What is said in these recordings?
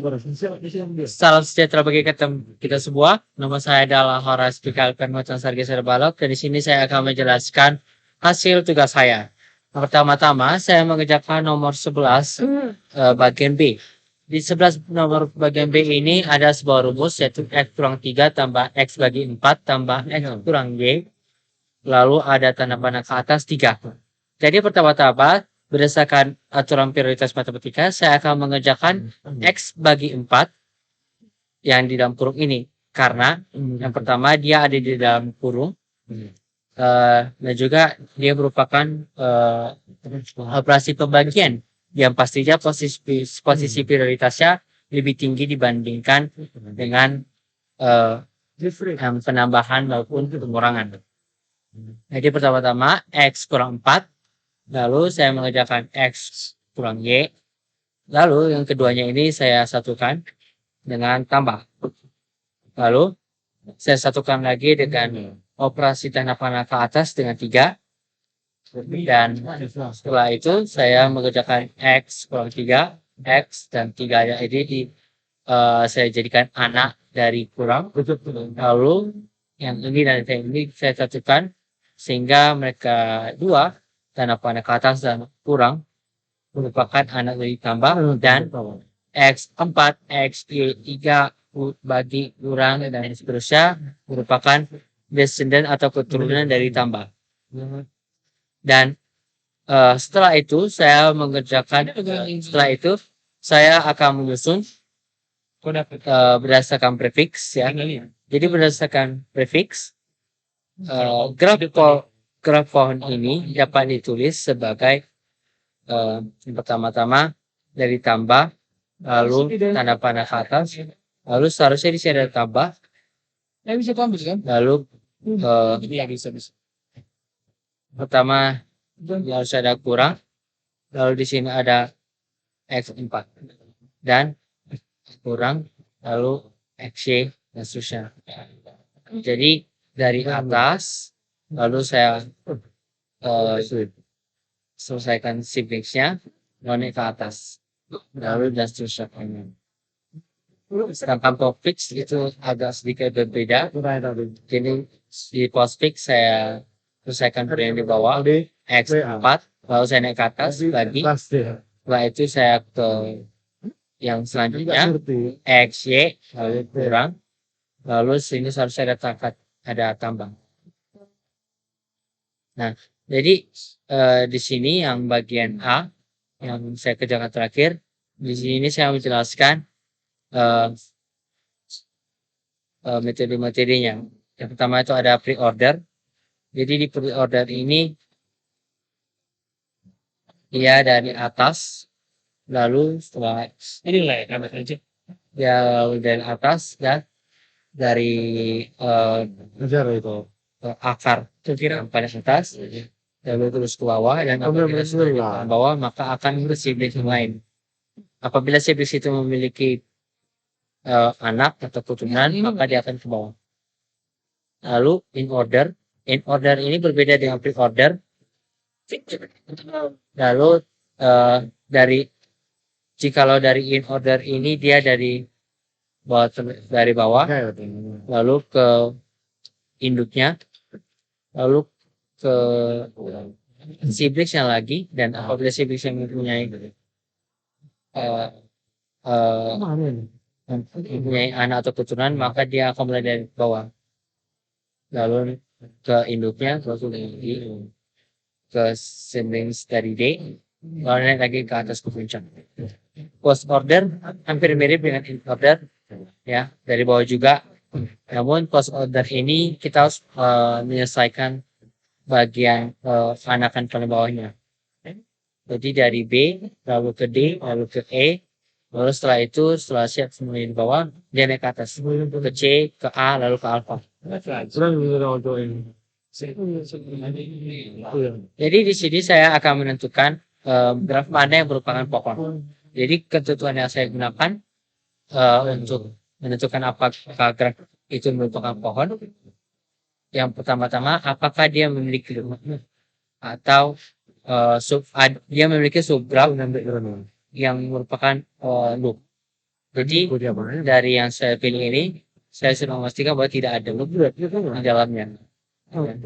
Salam sejahtera bagi kita semua. Nama saya adalah Horas Pikal Permatan Sargesera Balok dan di sini saya akan menjelaskan hasil tugas saya. Pertama-tama saya mengerjakan nomor 11 bagian B. Di 11 nomor bagian B ini ada sebuah rumus yaitu X kurang 3 tambah X bagi 4 tambah X kurang Y. Lalu ada tanda panah ke atas 3. Jadi pertama-tama berdasarkan aturan prioritas matematika, saya akan mengerjakan X bagi 4 yang di dalam kurung ini. Karena yang pertama dia ada di dalam kurung. Dan juga dia merupakan operasi pembagian yang pastinya posisi prioritasnya lebih tinggi dibandingkan dengan yang penambahan maupun pengurangan. Jadi pertama-tama X kurang 4. Lalu saya mengerjakan X kurang Y. Lalu yang keduanya ini saya satukan dengan tambah. Lalu saya satukan lagi dengan operasi tanda panah ke atas dengan 3. Dan setelah itu saya mengerjakan X kurang 3. X dan 3 ini saya jadikan anak dari kurang. Lalu yang ini dan yang ini saya satukan sehingga mereka dua tanda panah ke atas dan kurang merupakan anak dari tambah dan X4, XY3 bagi kurang dan seterusnya merupakan descendant atau keturunan dari tambah. Dan setelah itu saya akan menyusun berdasarkan prefix ya. Jadi berdasarkan prefix graf pohon ini dapat ditulis sebagai pertama-tama dari tambah, lalu tanda panah ke atas, lalu seharusnya di sini ada tambah, lalu pertama harus ada kurang, lalu di sini ada X4 dan kurang, lalu XY dan seterusnya. Jadi dari atas lalu saya selesaikan simpliksnya naik ke atas lalu dan seterusnya. Sedangkan postfix itu agak sedikit berbeda. Jadi di postfix saya selesaikan yang di bawah X4 lalu saya naik ke atas lagi. Setelah itu saya ke yang selanjutnya XY lalu kurang, lalu sini harusnya ada tambah. Nah, jadi di sini yang bagian A yang saya kerjakan terakhir, di sini saya menjelaskan metode-metodenya. Yang pertama itu ada pre-order. Jadi di pre-order ini dia dari atas, lalu setelah dari atas dan dari akar yang pada atas lalu terus ke bawah, dan apabila sudah ke bawah maka akan ke siblings yang lain. Apabila siblings itu memiliki anak atau keturunan maka dia akan ke bawah. Lalu in order ini berbeda dengan pre-order. Lalu jikalau dari in order ini dia dari bawah lalu ke induknya, lalu ke siblingsnya lagi, dan apabila siblingsnya mempunyai anak atau keturunan maka dia akan mulai dari bawah lalu ke induknya, lalu ke siblings dari D, lalu naik lagi ke atas ke puncak. Post order hampir mirip dengan in order ya, dari bawah juga. Namun post order ini kita harus menyelesaikan bagian anakan paling bawahnya. Jadi dari B lalu ke D lalu ke E, lalu setelah siap semuanya di bawah dia naik ke atas ke C ke A lalu ke alpha. Jadi di sini saya akan menentukan graf mana yang merupakan pohon. Jadi ketentuan yang saya gunakan untuk menentukan apakah graf itu merupakan pohon, yang pertama-tama apakah dia memiliki loop atau dia memiliki subgraf yang merupakan loop. Jadi dari yang saya pilih ini, saya sudah memastikan bahwa tidak ada loop di dalamnya. Nah,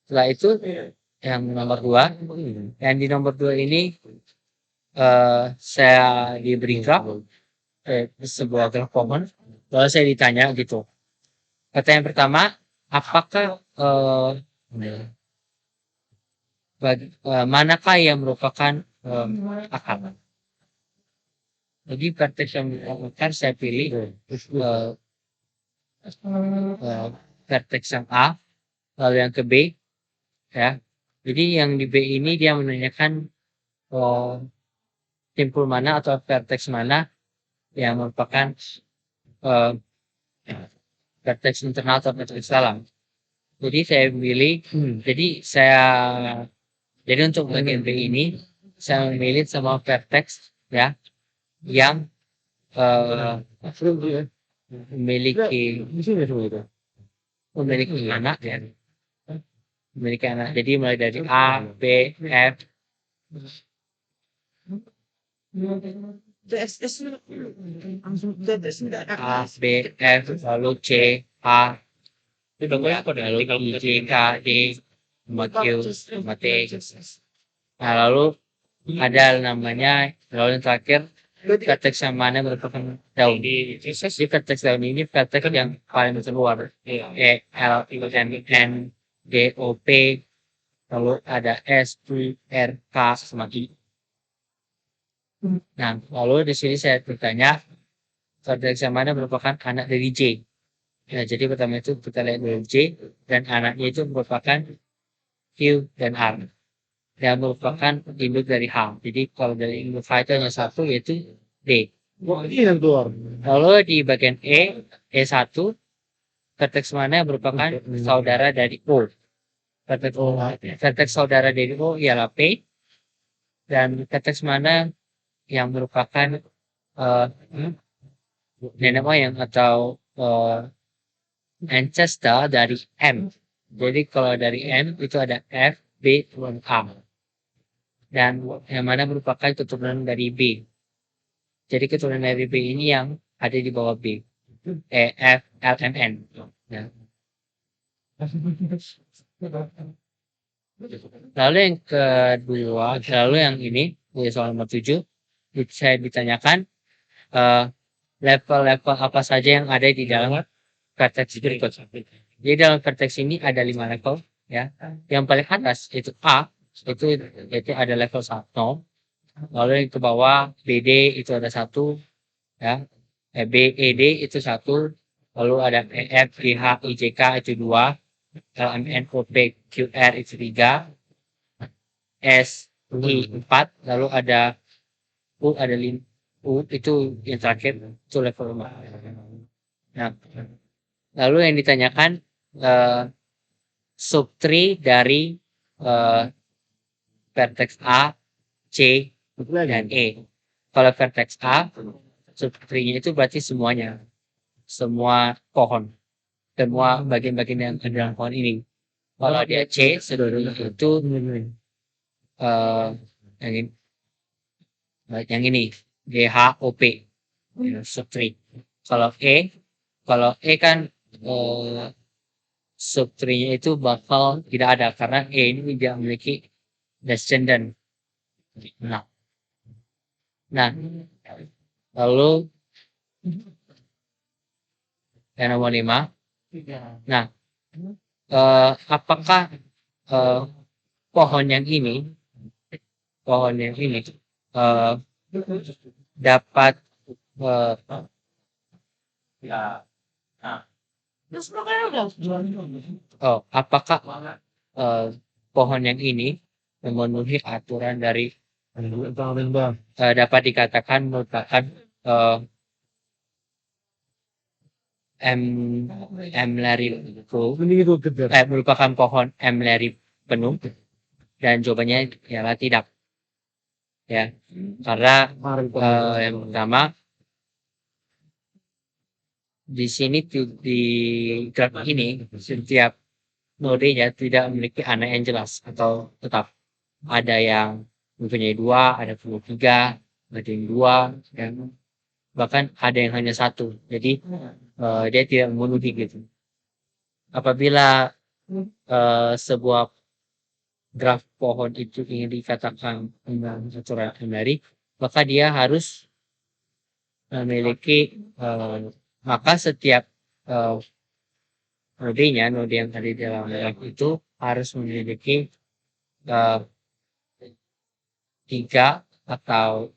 setelah itu yang nomor 2, yang di nomor 2 ini saya diberi graf, sebuah graf pohon, lalu saya ditanya gitu. Pertanyaan pertama, apakah manakah yang merupakan akar? Jadi vertex yang merupakan saya pilih vertex yang A, lalu yang ke B, ya. Jadi yang di B ini dia menanyakan simpul mana atau vertex mana yang merupakan vertex internal atau vertex dalam. Jadi saya memilih, jadi untuk bagian B ini saya memilih semua vertex ya yang memiliki anak ya, memiliki anak. Jadi mulai dari A, B, F, A, B, F, lalu C, A, lalu I, J, K, D, Q, T. Nah, lalu ada namanya, lalu yang terakhir vertex yang mana merupakan daun. Jadi vertex daun ini vertex yang paling keluar. E, L, N, N, D, O, P, lalu ada S, T, R, K, sama I. Nah, lalu di sini saya bertanya, vertex yang mana merupakan anak dari J. Nah, jadi pertama itu kita lihat dari J, dan anaknya itu merupakan Q dan R. Yang merupakan induk dari H. Jadi kalau dari induk H itu hanya satu, yaitu D. Lalu di bagian E1, vertex mana yang merupakan saudara dari O. Vertex saudara dari O ialah P. Dan vertex mana yang merupakan nenek moyang atau ancestor dari M. Jadi kalau dari M itu ada F, B, dan A. Dan yang mana merupakan keturunan dari B. Jadi keturunan dari B ini yang ada di bawah B. E, F, L, M, N. Ya. Lalu yang kedua, lalu yang ini, soal nomor 7, saya ditanyakan level-level apa saja yang ada di dalam vertex berikut. Jadi dalam vertex ini ada 5 level, ya. Yang paling atas itu A, itu ada level 1. Lalu yang ke bawah BD itu ada 1, ya. BED itu 1, lalu ada EF, GH, IJK itu 2, LMN, OP, QR itu 3, S, I 4, lalu ada U, ada 5, U itu yang terakhir, itu level 5. Nah, lalu yang ditanyakan subtree dari vertex A, C, dan E. Kalau vertex A, subtree-nya itu berarti semuanya, semua pohon, semua bagian-bagian yang ada dalam pohon ini. Kalau dia C, seluruhnya itu yang ini GHOP, subtree. Kalau E kan subtree-nya itu bakal tidak ada karena E ini tidak memiliki descendant. Nah, lalu yang nomor 5. Nah, apakah pohon yang ini dapat apakah pohon yang ini memenuhi aturan dari dapat dikatakan merupakan merupakan pohon M-Leri penuh, dan jawabannya ialah tidak, ya, karena yang pertama di sini di graf ini setiap nodenya tidak memiliki anak yang jelas atau tetap. Ada yang mempunyai 2, ada 3, ada yang dua, ya. Bahkan ada yang hanya satu. Jadi dia tidak memenuhi gitu. Apabila sebuah graf pohon itu ingin dikatakan dengan aturan numerik, maka dia harus memiliki maka setiap node yang ada di dalam graf itu harus memiliki tiga atau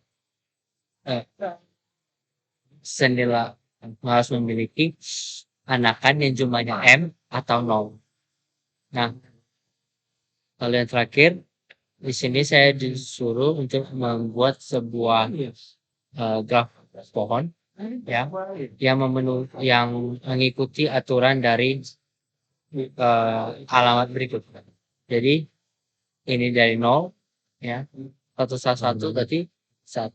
senilai harus memiliki anakan yang jumlahnya m atau 0. Nah, lalu yang terakhir di sini saya disuruh untuk membuat sebuah graf pohon ya yang mengikuti aturan dari alamat berikut. Jadi ini dari 0 ya 1 berarti 1.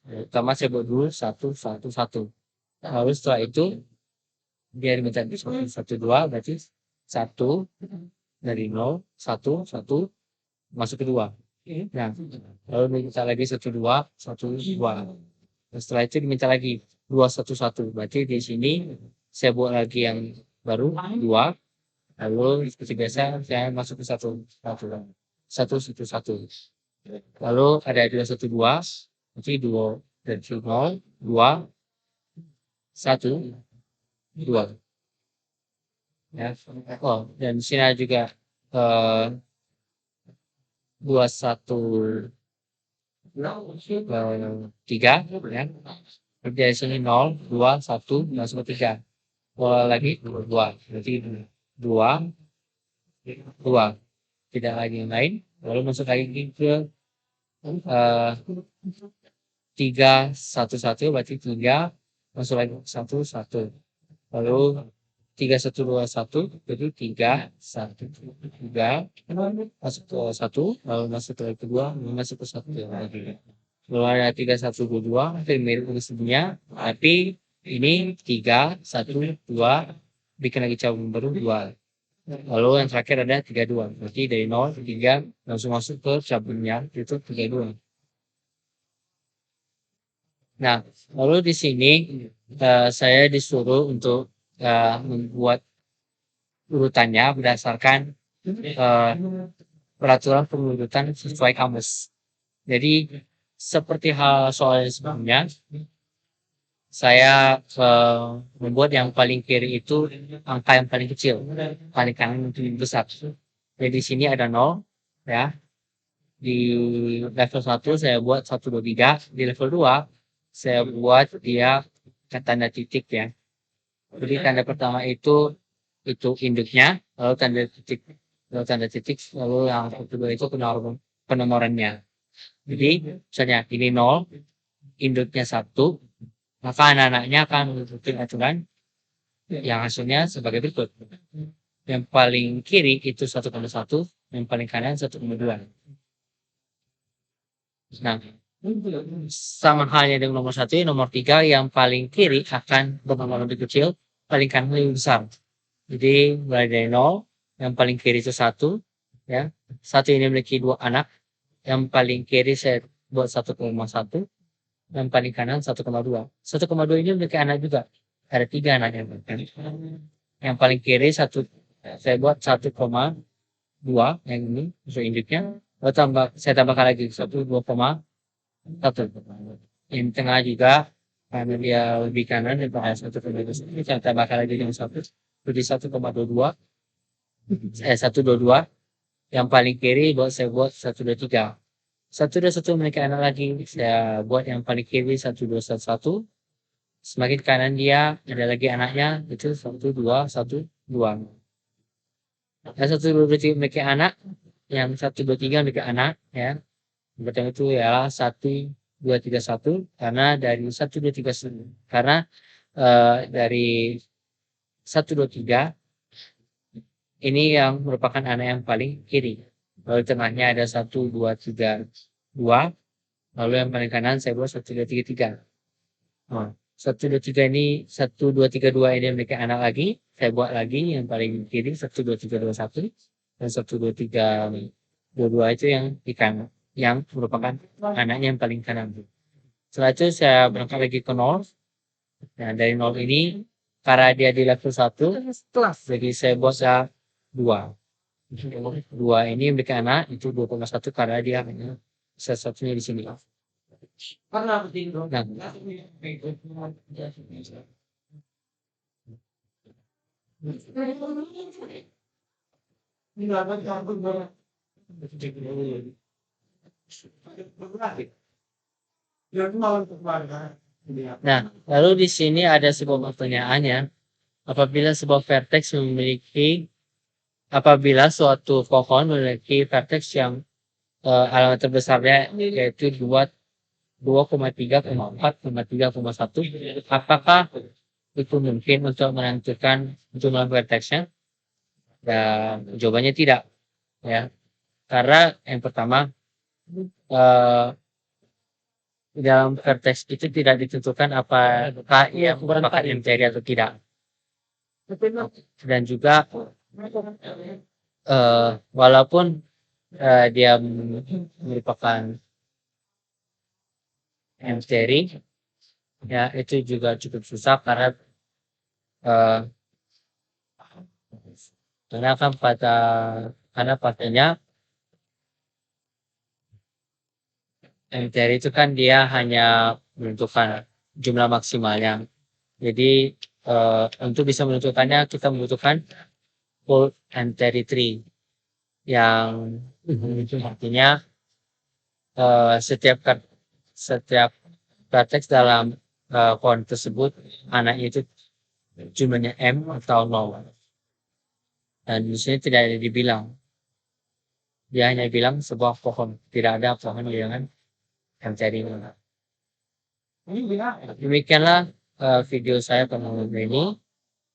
Pertama saya buat dulu 1 1 1. Lalu setelah itu dia diminta 1 2 berarti 1 dari 0 1 1 masuk ke 2. Nah, lalu diminta lagi 1 2 1 2. Setelah itu diminta lagi 2 1 1. Berarti di sini saya buat lagi yang baru 2. Lalu seperti biasa saya masuk ke 1 1 1 1. Lalu ada 2 1 2. Berarti 2 dari 0 2 1 2. Ya. Oh, dan di sini ada juga 2 1 3 ya. Dari sini 0 2 1 masuk ke 3. Lagi 2. Berarti 2 2. Tidak lagi yang lain. Lalu masuk lagi ke 3 1 1 berarti 3 masuk lagi 1 1. Lalu 3 1 2 1 berarti 3 1 3 masuk ke 1 lalu masuk ke kedua masuk ke 1 lagi. Lalu ada 3 1 2 2 mirip sebelumnya tapi ini 3 1 2 bikin lagi cabang baru 2. Lalu yang terakhir ada 3 2 berarti dari 0 3 langsung masuk ke cabangnya itu 3 2. Nah, lalu di sini saya disuruh untuk membuat urutannya berdasarkan peraturan pengurutan sesuai kamus. Jadi seperti hal soal sebelumnya, saya membuat yang paling kiri itu angka yang paling kecil, paling kanan itu yang besar. Jadi di sini ada 0, ya. Di level 1 saya buat 1 2 3, di level 2 saya buat dia tanda titik ya. Jadi tanda pertama itu induknya, lalu tanda titik, lalu yang kedua itu penomorannya. Jadi misalnya ini 0, induknya 1, maka anak-anaknya akan mengikuti aturan yang hasilnya sebagai berikut. Yang paling kiri itu 1,1, yang paling kanan 1,2. Nah, sama halnya dengan nomor 1, nomor 3 yang paling kiri akan bernomor lebih kecil, paling kanan lebih besar. Jadi mulai dari 0, yang paling kiri itu 1, ya. 1 ini memiliki 2 anak. Yang paling kiri saya buat 1,1, yang paling kanan 1,2. 1,2 ini memiliki anak juga. Ada 3 anaknya. Yang paling kiri saya buat 1,2 yang ini untuk induknya. Lalu saya tambahkan lagi 2,1. Yang tengah juga karena dia lebih kanan daripada 1,2. Saya tambahkan lagi dengan 1. Jadi 1,22. 122. Yang paling kiri saya buat 123. 121 memiliki anak lagi. Saya buat yang paling kiri 1211. Semakin kanan dia ada lagi anaknya itu 1212. Yang 123 memiliki anak, yang 123 memiliki anak ya. Berarti itu ya 1231 karena dari 123 karena dari 123 ini yang merupakan anak yang paling kiri. Lalu tengahnya ada 1 2 3 2. Lalu yang paling kanan saya buat 1 2 3 3. Nah, 1 2 3 ini 1 2 3 2 ini memiliki anak lagi. Saya buat lagi yang paling kiri 1 2 3 2 1 dan 1 2 3 2 2 itu yang di kanan yang merupakan anaknya yang paling kanan. Setelah itu saya berangkat lagi ke 0. Nah, dari 0 ini karena dia di level 1, jadi saya buat 2. 2 ini bagaimana? Itu 2,1 karena dia hanya satu-satunya di sini. Nah, nah, lalu di sini ada sebuah pertanyaannya. Apabila suatu pohon memiliki vertex yang alamat terbesarnya yaitu 2,3,4,3,1, apakah itu mungkin untuk menentukan jumlah vertexnya? Dan jawabannya tidak, ya. Karena yang pertama, eh, dalam vertex itu tidak ditentukan apakah ia merupakan MTR atau tidak. Dan juga walaupun dia merupakan misteri, ya itu juga cukup susah karena pastinya misteri itu kan dia hanya menentukan jumlah maksimalnya. Jadi untuk bisa menentukannya kita membutuhkan full MTR tree yang artinya setiap vertex dalam pohon tersebut anaknya itu jumlahnya M atau 0. Dan di sini tidak ada dibilang. Dia hanya bilang sebuah pohon, tidak ada pohon dengan MTR ini. Demikianlah video saya pada malam ini.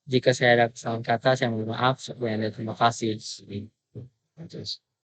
Jika saya ada kesalahan kata, saya mohon maaf. Terima kasih.